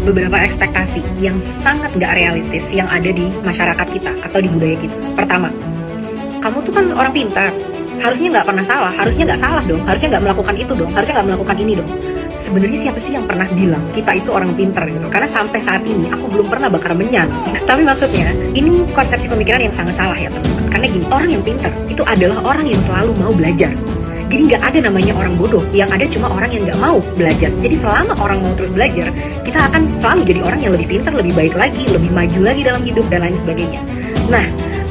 beberapa ekspektasi yang sangat nggak realistis yang ada di masyarakat kita atau di budaya kita. Pertama, kamu tuh kan orang pintar, harusnya nggak pernah salah, harusnya nggak salah dong, harusnya nggak melakukan itu dong, harusnya nggak melakukan ini dong. Sebenarnya siapa sih yang pernah bilang kita itu orang pintar gitu? Karena sampai saat ini aku belum pernah bakar menyan. Tapi maksudnya, ini konsepsi pemikiran yang sangat salah ya teman-teman. Karena gini, orang yang pintar itu adalah orang yang selalu mau belajar. Jadi nggak ada namanya orang bodoh, yang ada cuma orang yang nggak mau belajar. Jadi selama orang mau terus belajar, kita akan selalu jadi orang yang lebih pintar, lebih baik lagi, lebih maju lagi dalam hidup, dan lain sebagainya. Nah,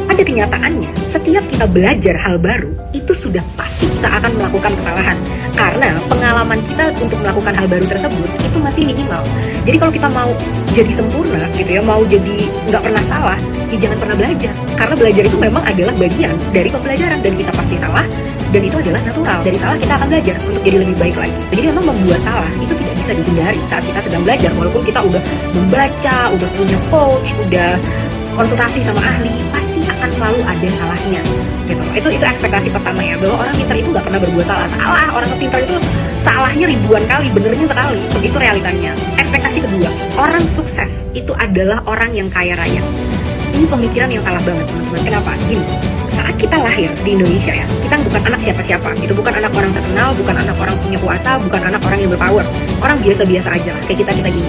pada kenyataannya, setiap kita belajar hal baru, itu sudah pasti kita akan melakukan kesalahan. Karena pengalaman kita untuk melakukan hal baru tersebut, itu masih minimal. Jadi kalau kita mau jadi sempurna, gitu ya, mau jadi nggak pernah salah, ya jangan pernah belajar. Karena belajar itu memang adalah bagian dari pembelajaran, dan kita pasti salah, dan itu adalah natural. Dari salah kita akan belajar untuk jadi lebih baik lagi. Jadi memang membuat salah itu tidak bisa dihindari saat kita sedang belajar. Walaupun kita udah membaca, udah punya coach, udah konsultasi sama ahli, pasti akan selalu ada salahnya gitu. Itu ekspektasi pertama ya, bahwa orang pintar itu nggak pernah berbuat salah. Orang pintar itu salahnya ribuan kali, benernya sekali. Begitu realitanya. Ekspektasi kedua, orang sukses itu adalah orang yang kaya raya. Ini pemikiran yang salah banget teman-teman. Kenapa? Gini, saat kita lahir di Indonesia ya, kita bukan anak siapa-siapa. Itu bukan anak orang terkenal, bukan anak orang punya kuasa, bukan anak orang yang berpower. Orang biasa-biasa aja lah, kayak kita gini.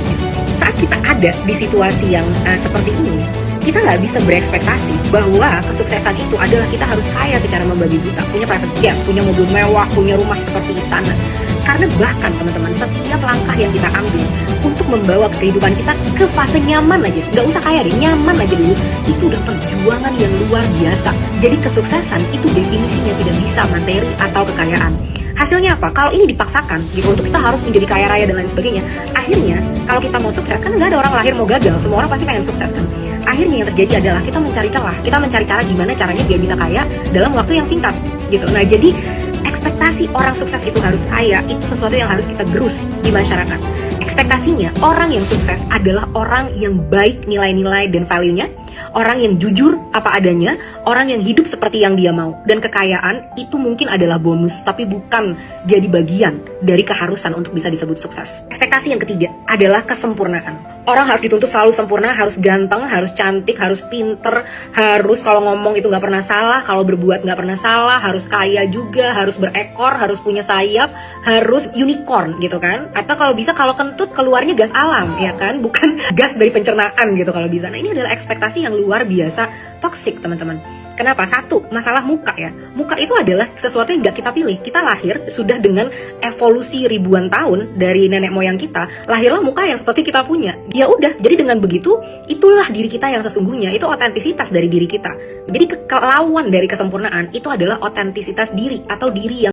Saat kita ada di situasi yang seperti ini, kita nggak bisa berekspektasi bahwa kesuksesan itu adalah kita harus kaya secara membabi buta, punya private jet, punya mobil mewah, punya rumah seperti istana. Karena bahkan teman-teman, setiap langkah yang kita ambil untuk membawa kehidupan kita ke fase nyaman aja, nggak usah kaya deh, nyaman aja dulu, itu udah perjuangan yang luar biasa. Jadi kesuksesan itu definisinya tidak bisa materi atau kekayaan. Hasilnya apa? Kalau ini dipaksakan gitu, untuk kita harus menjadi kaya raya dan lain sebagainya, akhirnya kalau kita mau sukses, kan nggak ada orang lahir mau gagal, semua orang pasti pengen sukses kan. Akhirnya yang terjadi adalah kita mencari celah, kita mencari cara gimana caranya biar bisa kaya dalam waktu yang singkat gitu. Nah, jadi ekspektasi orang sukses itu harus kaya, itu sesuatu yang harus kita gerus di masyarakat. Ekspektasinya, orang yang sukses adalah orang yang baik nilai-nilai dan value-nya, orang yang jujur apa adanya, orang yang hidup seperti yang dia mau. Dan kekayaan itu mungkin adalah bonus, tapi bukan jadi bagian dari keharusan untuk bisa disebut sukses. Ekspektasi yang ketiga adalah kesempurnaan. Orang harus dituntut selalu sempurna, harus ganteng, harus cantik, harus pinter, harus kalau ngomong itu nggak pernah salah, kalau berbuat nggak pernah salah, harus kaya juga, harus berekor, harus punya sayap, harus unicorn gitu kan. Atau kalau bisa kalau kentut keluarnya gas alam ya kan, bukan gas dari pencernaan gitu kalau bisa. Nah, ini adalah ekspektasi yang luar biasa toksik teman-teman. Kenapa? Satu, masalah muka ya. Muka itu adalah sesuatu yang gak kita pilih. Kita lahir sudah dengan evolusi ribuan tahun dari nenek moyang kita. Lahirlah muka yang seperti kita punya. Ya udah, jadi dengan begitu, itulah diri kita yang sesungguhnya. Itu otentisitas dari diri kita. Jadi lawan dari kesempurnaan itu adalah otentisitas diri atau diri yang